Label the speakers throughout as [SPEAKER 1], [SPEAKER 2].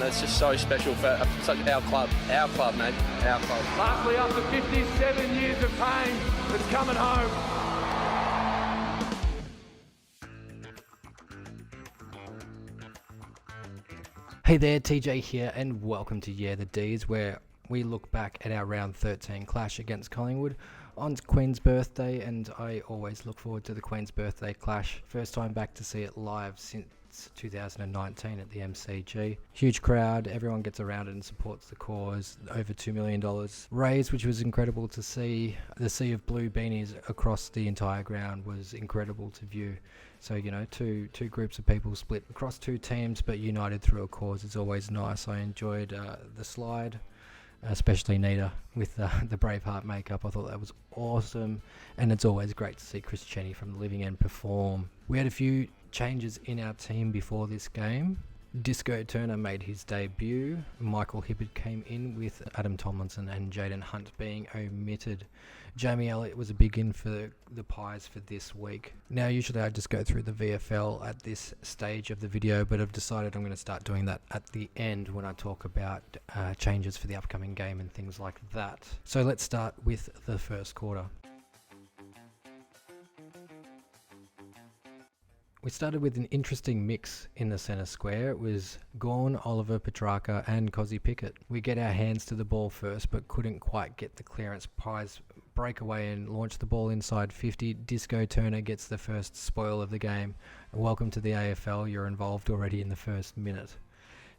[SPEAKER 1] It's just so special for such our club, mate, our club.
[SPEAKER 2] Lastly, after 57 years of pain, it's coming home.
[SPEAKER 3] Hey there, TJ here, and welcome to Yeahthedees, where we look back at our round 13 clash against Collingwood on Queen's birthday, and I always look forward to the Queen's birthday clash. First time back to see it live since 2019 at the MCG. Huge crowd, everyone gets around it and supports the cause. Over $2 million raised, which was incredible to see. The sea of blue beanies across the entire ground was incredible to view. So, you know, two groups of people split across two teams, but united through a cause is always nice. I enjoyed the slide, especially Nita with the Braveheart makeup. I thought that was awesome, and it's always great to see Chris Cheney from the Living End perform. We had a few changes in our team before this game. Disco Turner made his debut. Michael Hibberd came in with Adam Tomlinson and Jaden Hunt being omitted. Jamie Elliott was a big in for the Pies for this week. Now, usually I just go through the VFL at this stage of the video, but I've decided I'm going to start doing that at the end when I talk about changes for the upcoming game and things like that. So let's start with the first quarter. We started with an interesting mix in the centre square. It was Gawn, Oliver, Petrarca and Cozzy Pickett. We get our hands to the ball first, but couldn't quite get the clearance. Pies break away and launch the ball inside 50. Disco Turner gets the first spoil of the game. Welcome to the AFL, you're involved already in the first minute.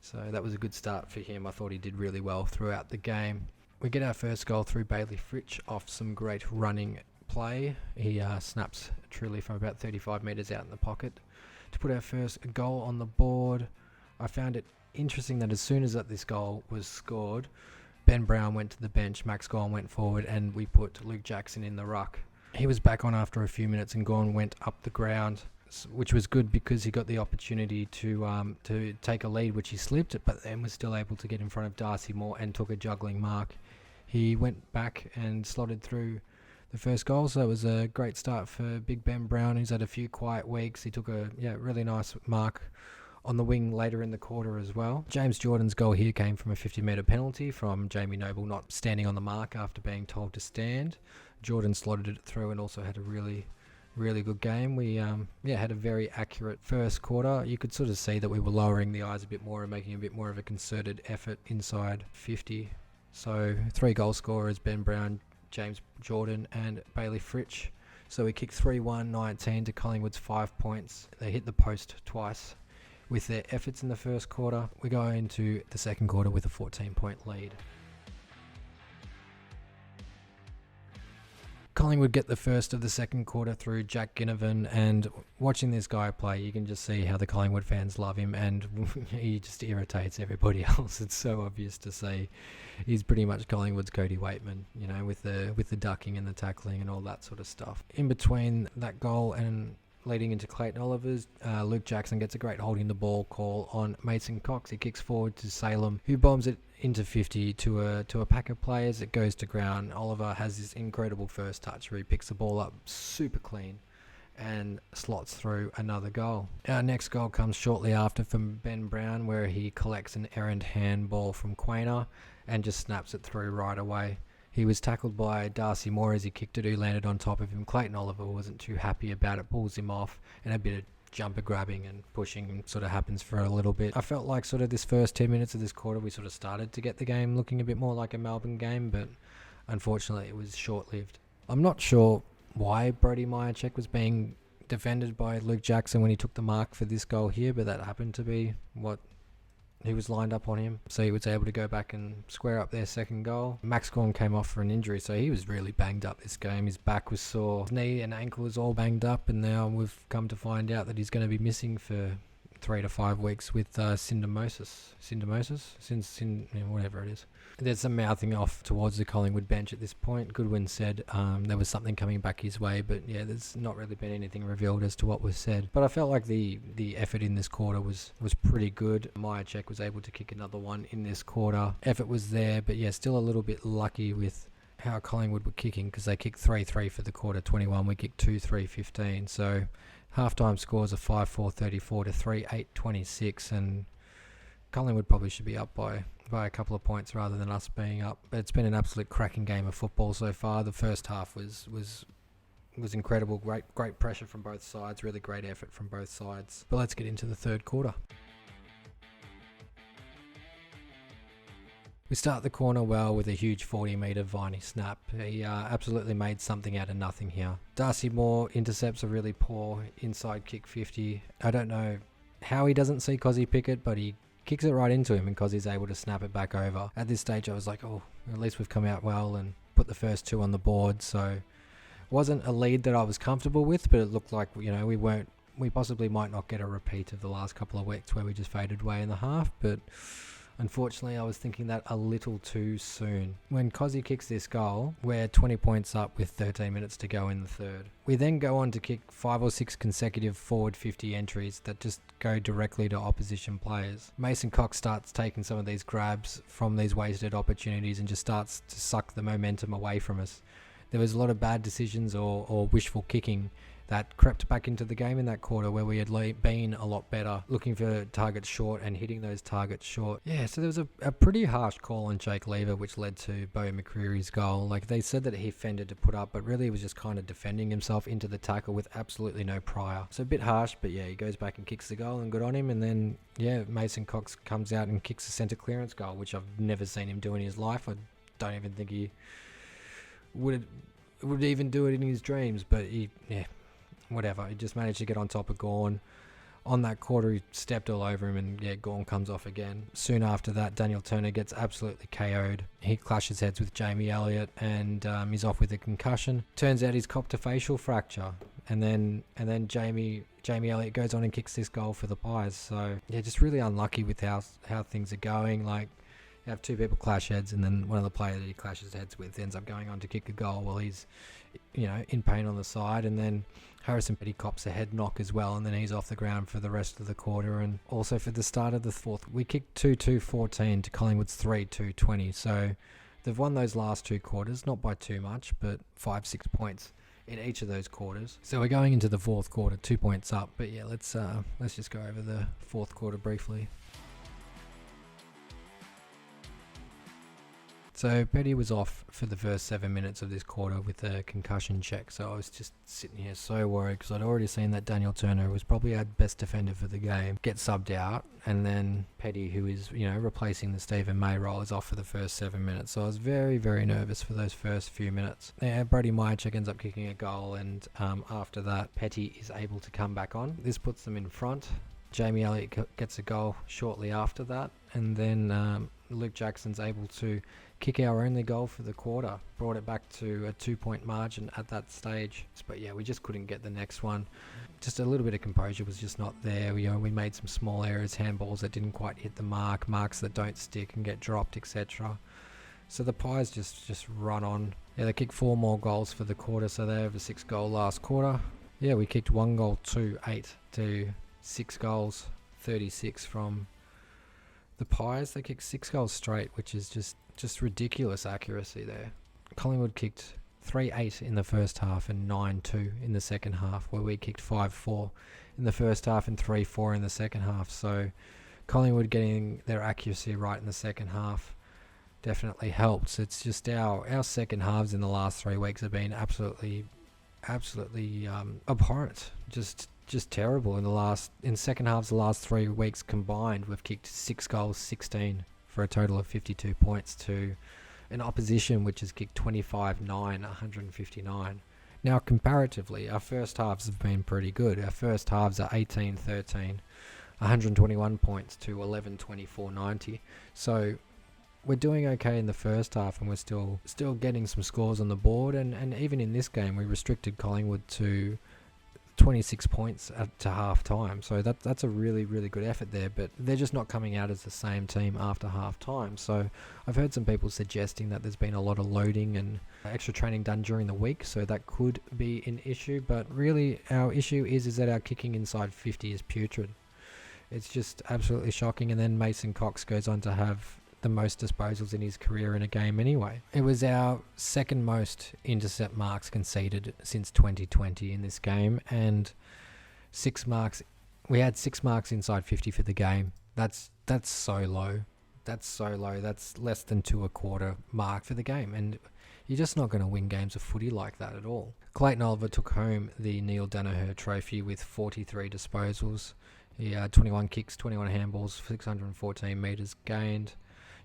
[SPEAKER 3] So that was a good start for him. I thought he did really well throughout the game. We get our first goal through Bailey Fritsch off some great running play. He snaps truly from about 35 metres out in the pocket to put our first goal on the board. I found it interesting that as soon as this goal was scored, Ben Brown went to the bench, Max Gawn went forward, and we put Luke Jackson in the ruck. He was back on after a few minutes, and Gawn went up the ground, which was good because he got the opportunity to take a lead, which he slipped, but then was still able to get in front of Darcy Moore and took a juggling mark. He went back and slotted through the first goal, so it was a great start for Big Ben Brown, who's had a few quiet weeks. He took a really nice mark on the wing later in the quarter as well. James Jordan's goal here came from a 50-metre penalty from Jamie Noble not standing on the mark after being told to stand. Jordan slotted it through and also had a really good game. We had a very accurate first quarter. You could sort of see that we were lowering the eyes a bit more and making a bit more of a concerted effort inside 50. So 3 goal scorers, Ben Brown, James Jordan and Bailey Fritsch. So we kicked 3-1-19 to Collingwood's 5 points. They hit the post twice with their efforts in the first quarter. We go into the second quarter with a 14-point lead. Collingwood get the first of the second quarter through Jack Ginnivan, and watching this guy play, you can just see how the Collingwood fans love him, and he just irritates everybody else. It's so obvious to see. He's pretty much Collingwood's Cody Waitman, you know, with the ducking and the tackling and all that sort of stuff. In between that goal and leading into Clayton Oliver's, Luke Jackson gets a great holding the ball call on Mason Cox. He kicks forward to Salem, who bombs it into 50 to a pack of players. It goes to ground. Oliver has this incredible first touch where he picks the ball up super clean and slots through another goal. Our next goal comes shortly after from Ben Brown, where he collects an errant handball from Quainer and just snaps it through right away. He was tackled by Darcy Moore as he kicked it, who landed on top of him. Clayton Oliver wasn't too happy about it, pulls him off, and a bit of jumper grabbing and pushing sort of happens for a little bit. I felt like sort of this first 10 minutes of this quarter, we sort of started to get the game looking a bit more like a Melbourne game, but unfortunately it was short-lived. I'm not sure why Brodie Myercheck was being defended by Luke Jackson when he took the mark for this goal here, but that happened to be what he was lined up on him, so he was able to go back and square up their second goal. Max Gawn came off for an injury, so he was really banged up this game. His back was sore, his knee and ankle was all banged up, and now we've come to find out that he's going to be missing for 3 to 5 weeks with syndesmosis, whatever it is. There's some mouthing off towards the Collingwood bench at this point. Goodwin said there was something coming back his way, but yeah, there's not really been anything revealed as to what was said. But I felt like the effort in this quarter was pretty good. Myercheck was able to kick another one in this quarter. Effort was there, but yeah, still a little bit lucky with how Collingwood were kicking, because they kicked 3-3 for the quarter 21. We kicked 2-3 15. So halftime scores are 5-4 34 to 3-8 26, and Collingwood probably should be up by a couple of points rather than us being up. But it's been an absolute cracking game of football so far. The first half was incredible. Great pressure from both sides. Really great effort from both sides. But let's get into the third quarter. We start the corner well with a huge 40-metre Viney snap. He absolutely made something out of nothing here. Darcy Moore intercepts a really poor inside kick 50. I don't know how he doesn't see Cozzy Pickett, but he kicks it right into him and Cozzy's able to snap it back over. At this stage I was like, oh, at least we've come out well and put the first 2 on the board. So it wasn't a lead that I was comfortable with, but it looked like, we possibly might not get a repeat of the last couple of weeks where we just faded away in the half, but unfortunately, I was thinking that a little too soon. When Cozzy kicks this goal, we're 20 points up with 13 minutes to go in the third. We then go on to kick 5 or 6 consecutive forward 50 entries that just go directly to opposition players. Mason Cox starts taking some of these grabs from these wasted opportunities and just starts to suck the momentum away from us. There was a lot of bad decisions or wishful kicking that crept back into the game in that quarter where we had been a lot better, looking for targets short and hitting those targets short. Yeah, so there was a pretty harsh call on Jake Lever, which led to Bo McCreary's goal. Like, they said that he fended to put up, but really he was just kind of defending himself into the tackle with absolutely no prior. So a bit harsh, but yeah, he goes back and kicks the goal and good on him. And then, yeah, Mason Cox comes out and kicks a centre clearance goal, which I've never seen him do in his life. I don't even think he would even do it in his dreams, but whatever. He just managed to get on top of Gawn. On that quarter, he stepped all over him, and Gawn comes off again. Soon after that, Daniel Turner gets absolutely KO'd. He clashes heads with Jamie Elliott, and he's off with a concussion. Turns out he's copped a facial fracture, and then Jamie Elliott goes on and kicks this goal for the Pies. So yeah, just really unlucky with how things are going. Like, you have 2 people clash heads, and then one of the players that he clashes heads with ends up going on to kick a goal while he's, in pain on the side, and then Harrison Petty cops a head knock as well, and then he's off the ground for the rest of the quarter. And also for the start of the fourth, we kicked 2-2-14 to Collingwood's 3-2-20. So they've won those last 2 quarters, not by too much, but 5-6 points in each of those quarters. So we're going into the fourth quarter 2 points up. But yeah, let's just go over the fourth quarter briefly. So Petty was off for the first 7 minutes of this quarter with a concussion check. So I was just sitting here so worried because I'd already seen that Daniel Turner was probably our best defender for the game get subbed out, and then Petty, who is replacing the Stephen May role, is off for the first 7 minutes. So I was very, very nervous for those first few minutes. Yeah, Brody Myercheck ends up kicking a goal, and after that, Petty is able to come back on. This puts them in front. Jamie Elliott gets a goal shortly after that, and then Luke Jackson's able to kick our only goal for the quarter, brought it back to a 2-point margin at that stage. But yeah, we just couldn't get the next one. Just a little bit of composure was just not there. We made some small errors, handballs that didn't quite hit the marks that don't stick and get dropped, etc. So the Pies just run on. Yeah, they kicked 4 more goals for the quarter, so they have a 6-goal last quarter. Yeah, we kicked 1 goal, 2-8 to 6 goals, 36 from the Pies. They kicked 6 goals straight, which is just ridiculous accuracy there. Collingwood kicked 3-8 in the first half and 9-2 in the second half, where we kicked 5-4 in the first half and 3-4 in the second half. So Collingwood getting their accuracy right in the second half definitely helps. It's just our second halves in the last 3 weeks have been absolutely abhorrent. Just terrible. In second halves the last 3 weeks combined, we've kicked 6 goals, 16 for a total of 52 points to an opposition which has kicked 25-9, 159. Now comparatively, our first halves have been pretty good. Our first halves are 18-13, 121 points to 11-24, 90. So we're doing okay in the first half, and we're still getting some scores on the board. And even in this game, we restricted Collingwood to 26 points to half time. So that's a really, really good effort there, but they're just not coming out as the same team after half time. So I've heard some people suggesting that there's been a lot of loading and extra training done during the week, so that could be an issue. But really our issue is that our kicking inside 50 is putrid. It's just absolutely shocking. And then Mason Cox goes on to have the most disposals in his career in a game anyway. It was our second most intercept marks conceded since 2020 in this game, and 6 marks. We had 6 marks inside 50 for the game. That's That's so low. That's so low. That's less than 2 1/4 mark for the game. And you're just not going to win games of footy like that at all. Clayton Oliver took home the Neil Danaher trophy with 43 disposals. He had 21 kicks, 21 handballs, 614 metres gained.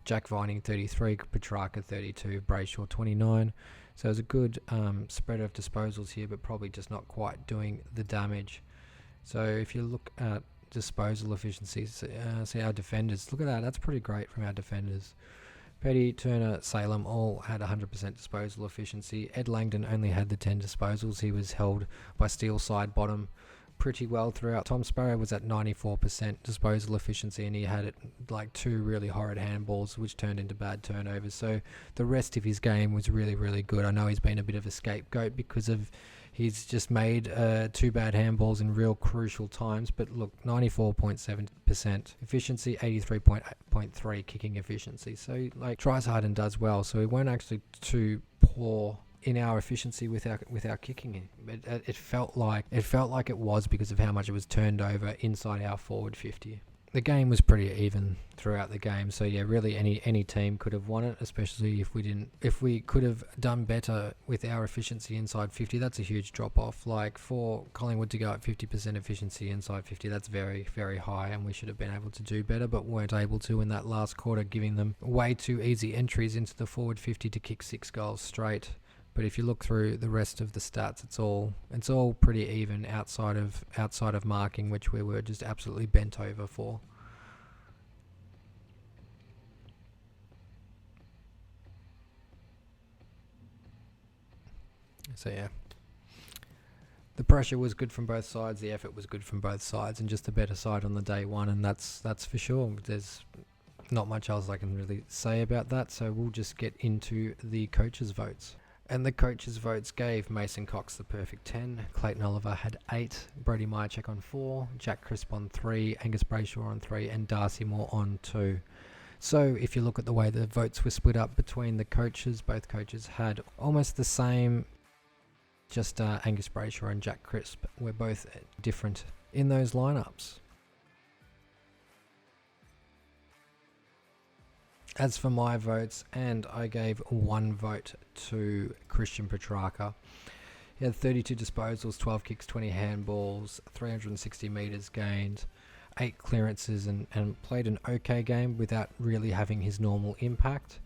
[SPEAKER 3] Jack Vining 33, Petrarca 32, Brayshaw 29. So it was a good spread of disposals here, but probably just not quite doing the damage. So if you look at disposal efficiencies, see our defenders, look at that, that's pretty great from our defenders. Petty, Turner, Salem all had 100% disposal efficiency. Ed Langdon only had the 10 disposals. He was held by Steele side bottom pretty well throughout. Tom Sparrow was at 94% disposal efficiency, and he had it like 2 really horrid handballs which turned into bad turnovers. So the rest of his game was really, really good. I know he's been a bit of a scapegoat because of he's just made 2 bad handballs in real crucial times, but look, 94.7% efficiency, 83.3 kicking efficiency. So like tries hard and does well. So he weren't actually too poor in our efficiency with our kicking. It felt like it was because of how much it was turned over inside our forward 50. The game was pretty even throughout the game, so yeah, really any team could have won it, especially if we could have done better with our efficiency inside 50. That's a huge drop off. Like for Collingwood to go at 50% efficiency inside 50, that's very, very high, and we should have been able to do better, but weren't able to in that last quarter, giving them way too easy entries into the forward 50 to kick 6 goals straight. But if you look through the rest of the stats, it's all pretty even outside of marking, which we were just absolutely bent over for. So yeah, the pressure was good from both sides, the effort was good from both sides, and just the better side on the day one, and that's for sure. There's not much else I can really say about that, so we'll just get into the coaches' votes. And the coaches' votes gave Mason Cox the perfect 10, Clayton Oliver had 8, Brody Myercheck on 4, Jack Crisp on 3, Angus Brayshaw on 3, and Darcy Moore on 2. So if you look at the way the votes were split up between the coaches, both coaches had almost the same, just Angus Brayshaw and Jack Crisp were both different in those lineups. As for my votes, and I gave 1 vote to Christian Petrarca. He had 32 disposals, 12 kicks, 20 handballs, 360 metres gained, 8 clearances, and played an okay game without really having his normal impact.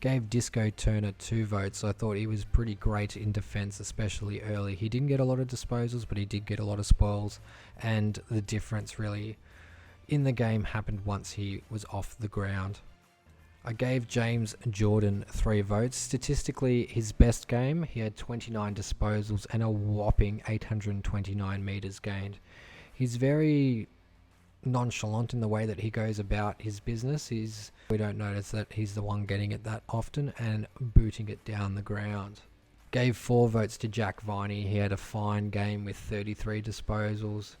[SPEAKER 3] Gave Disco Turner 2 votes. I thought he was pretty great in defence, especially early. He didn't get a lot of disposals, but he did get a lot of spoils, and the difference really in the game happened once he was off the ground. I gave James Jordan 3 votes. Statistically, his best game, he had 29 disposals and a whopping 829 metres gained. He's very nonchalant in the way that he goes about his business. We don't notice that he's the one getting it that often and booting it down the ground. Gave 4 votes to Jack Viney. He had a fine game with 33 disposals,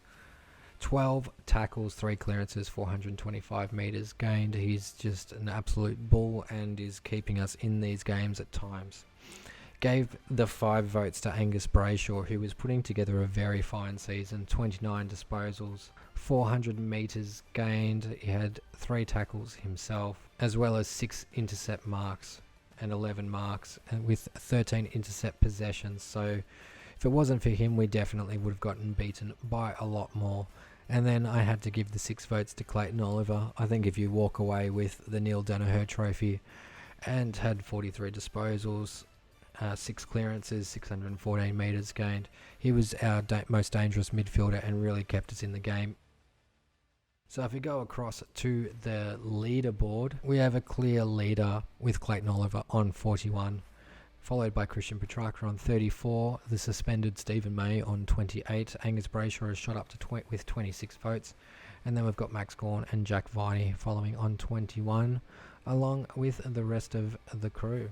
[SPEAKER 3] 12 tackles, 3 clearances, 425 metres gained. He's just an absolute bull and is keeping us in these games at times. Gave the 5 votes to Angus Brayshaw, who was putting together a very fine season. 29 disposals, 400 metres gained. He had 3 tackles himself, as well as 6 intercept marks and 11 marks, and with 13 intercept possessions. So if it wasn't for him, we definitely would have gotten beaten by a lot more. And then I had to give the 6 votes to Clayton Oliver. I think if you walk away with the Neil Danaher trophy and had 43 disposals, 6 clearances, 614 metres gained, he was our most dangerous midfielder and really kept us in the game. So if we go across to the leaderboard, we have a clear leader with Clayton Oliver on 41. Followed by Christian Petrarca on 34, the suspended Stephen May on 28, Angus Brayshaw has shot up to with 26 votes, and then we've got Max Gawn and Jack Viney following on 21, along with the rest of the crew.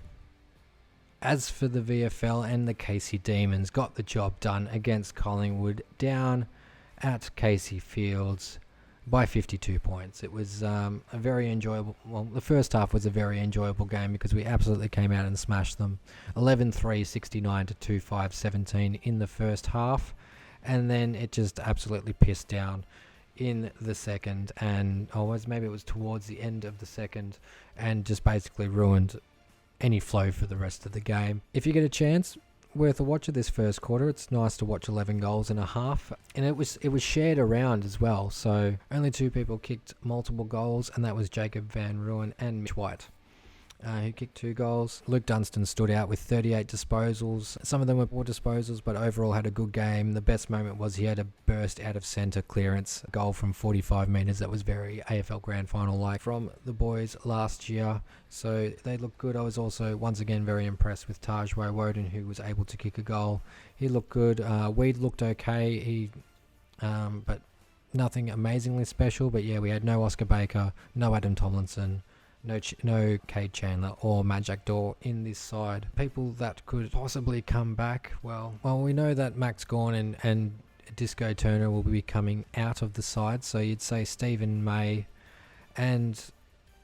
[SPEAKER 3] As for the VFL, and the Casey Demons got the job done against Collingwood down at Casey Fields by 52 points. It was a very enjoyable, the first half was a very enjoyable game because we absolutely came out and smashed them. 11-3, 69 to 2-5, 17 in the first half, and then it just absolutely pissed down in the second, and maybe it was towards the end of the second, and just basically ruined any flow for the rest of the game. If you get a chance, worth a watch of this first quarter. It's nice to watch 11 goals in a half, and it was shared around as well. So only 2 people kicked multiple goals, and that was Jacob Van Ruin and Mitch White, who kicked 2 goals. Luke Dunstan stood out with 38 disposals. Some of them were poor disposals, but overall had a good game. The best moment was he had a burst out of centre clearance goal from 45 metres that was very AFL Grand Final-like from the boys last year. So they looked good. I was also once again very impressed with Tajway Woden, who was able to kick a goal. He looked good. Weed looked okay. But nothing amazingly special. But yeah, we had no Oscar Baker, no Adam Tomlinson, no Cade Chandler or Majak Dor in this side. People that could possibly come back. Well, we know that Max Gawn and Disco Turner will be coming out of the side. So you'd say Stephen May and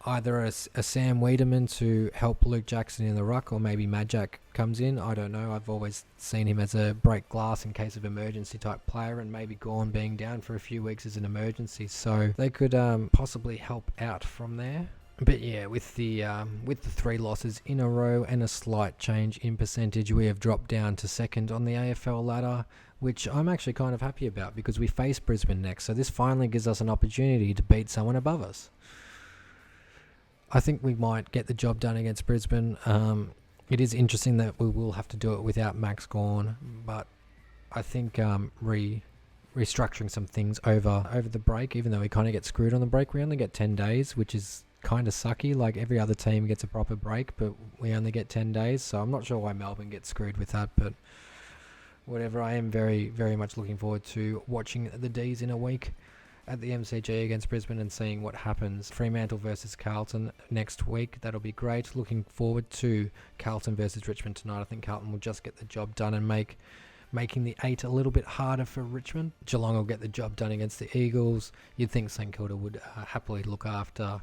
[SPEAKER 3] either a Sam Wiedemann to help Luke Jackson in the ruck, or maybe Majak comes in. I don't know. I've always seen him as a break glass in case of emergency type player, and maybe Gawn being down for a few weeks is an emergency. So they could possibly help out from there. But yeah, with the 3 losses in a row and a slight change in percentage, we have dropped down to second on the AFL ladder, which I'm actually kind of happy about because we face Brisbane next. So this finally gives us an opportunity to beat someone above us. I think we might get the job done against Brisbane. It is interesting that we will have to do it without Max Gawn, but I think restructuring some things over the break, even though we kind of get screwed on the break, we only get 10 days, which is kind of sucky. Like every other team gets a proper break, but we only get 10 days. So I'm not sure why Melbourne gets screwed with that, but whatever. I am very, very much looking forward to watching the D's in a week at the MCG against Brisbane and seeing what happens. Fremantle versus Carlton next week. That'll be great. Looking forward to Carlton versus Richmond tonight. I think Carlton will just get the job done and making the 8 a little bit harder for Richmond. Geelong will get the job done against the Eagles. You'd think St Kilda would happily look after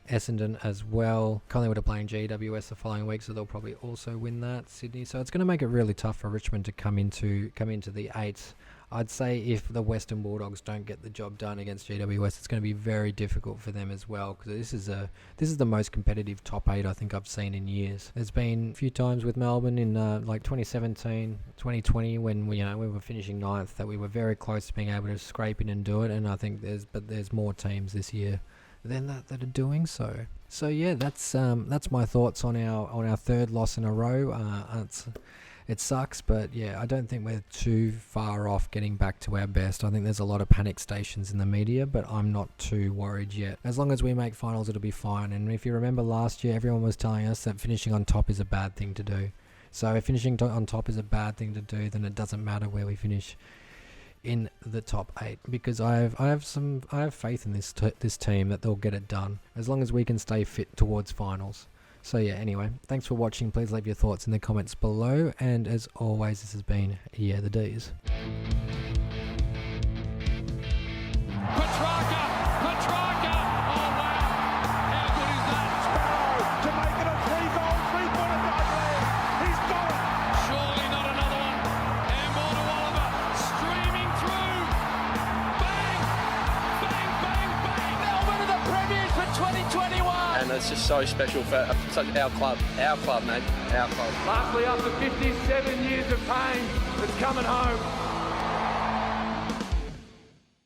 [SPEAKER 3] Essendon as well. Collingwood are playing GWS the following week, so they'll probably also win that. Sydney. So it's going to make it really tough for Richmond to come into the 8. I'd say if the Western Bulldogs don't get the job done against GWS, it's going to be very difficult for them as well, because this is the most competitive top 8 I think I've seen in years. There's been a few times with Melbourne in like 2017, 2020 when we were finishing 9th that we were very close to being able to scrape in and do it, and I think there's more teams this year than that are doing so. So yeah, that's my thoughts on our 3rd loss in a row. It sucks, but yeah, I don't think we're too far off getting back to our best. I think there's a lot of panic stations in the media, but I'm not too worried yet. As long as we make finals, it'll be fine. And if you remember last year, everyone was telling us that finishing on top is a bad thing to do. So if finishing on top is a bad thing to do, then it doesn't matter where we finish in the top 8, because I have faith in this team that they'll get it done as long as we can stay fit towards finals. So yeah, anyway, thanks for watching. Please leave your thoughts in the comments below, and as always, this has been Yeahthedees.
[SPEAKER 2] Petrarca! Oh wow! How good is that? Sparrow to make it a 3-goal, 3-pointer Douglas. He's got it! Surely not another one. Handball to Oliver, streaming through. Bang! Bang, bang, bang! Melbourne are the premiers for 2021!
[SPEAKER 1] And it's just so special for such our club, mate, our club.
[SPEAKER 2] Lastly, after 57 years of pain, it's coming home.